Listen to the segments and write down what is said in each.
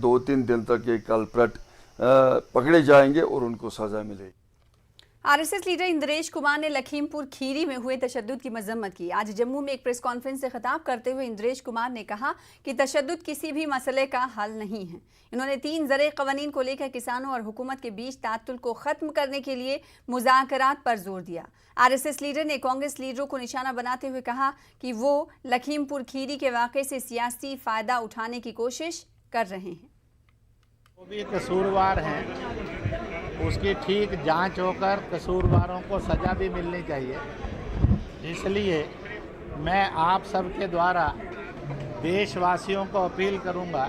2-3 दिन तक ये कल्प्रेट पकड़े जाएंगे और उनको सजा मिलेगी। आरएसएस लीडर इंद्रेश कुमार ने लखीमपुर खीरी में हुए तशद्दुद की मजम्मत की। आज जम्मू में एक प्रेस कॉन्फ्रेंस से खिताब करते हुए इंद्रेश कुमार ने कहा कि तशद्दुद किसी भी मसले का हल नहीं है। इन्होंने 3 ज़रे क़वानीन को लेकर किसानों और हुकूमत के बीच तातुल को ख़त्म करने के लिए मुज़ाकरात पर जोर दिया। आरएसएस लीडर ने कांग्रेस लीडरों को निशाना बनाते हुए कहा कि वो लखीमपुर खीरी के वाक़े से सियासी फ़ायदा उठाने की कोशिश कर रहे हैं। वो भी कसूरवार हैं, उसकी ठीक जांच होकर कसूरवारों को सज़ा भी मिलनी चाहिए। इसलिए मैं आप सबके द्वारा देशवासियों को अपील करूंगा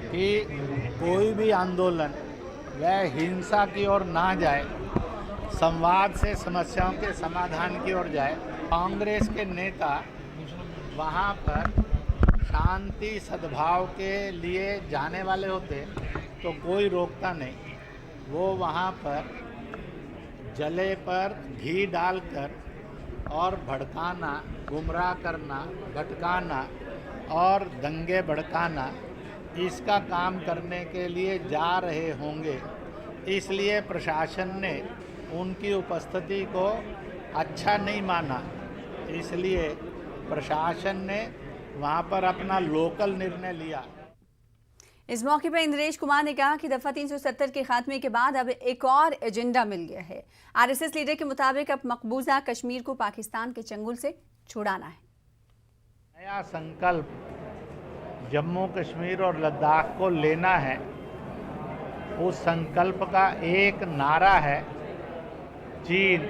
कि कोई भी आंदोलन वह हिंसा की ओर ना जाए, संवाद से समस्याओं के समाधान की ओर जाए। कांग्रेस के नेता वहां पर शांति सद्भाव के लिए जाने वाले होते तो कोई रोकता नहीं। वो वहाँ पर जले पर घी डालकर और भड़काना, गुमराह करना, भटकाना और दंगे भड़काना, इसका काम करने के लिए जा रहे होंगे। इसलिए प्रशासन ने उनकी उपस्थिति को अच्छा नहीं माना। इसलिए प्रशासन ने वहाँ पर अपना लोकल निर्णय लिया। इस मौके पर इंद्रेश कुमार ने कहा कि दफ़ा 370 के खात्मे के बाद अब एक और एजेंडा मिल गया है। आरएसएस लीडर के मुताबिक अब मकबूजा कश्मीर को पाकिस्तान के चंगुल से छुड़ाना है। नया संकल्प जम्मू कश्मीर और लद्दाख को लेना है। उस संकल्प का एक नारा है, चीन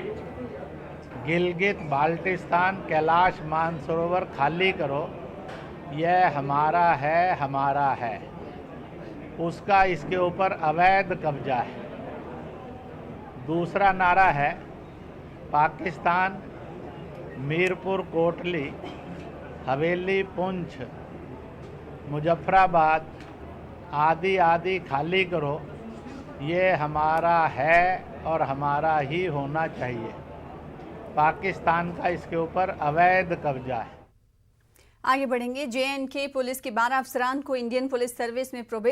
गिलगित बाल्टिस्तान कैलाश मानसरोवर खाली करो, यह हमारा है, हमारा है। उसका इसके ऊपर अवैध कब्जा है। दूसरा नारा है, पाकिस्तान मीरपुर कोटली हवेली पुंछ मुजफ्फराबाद आदि आदि खाली करो, ये हमारा है और हमारा ही होना चाहिए। पाकिस्तान का इसके ऊपर अवैध कब्जा है। आगे बढ़ेंगे। JNK पुलिस के 12 अफसरान को इंडियन पुलिस सर्विस में प्रोबेशन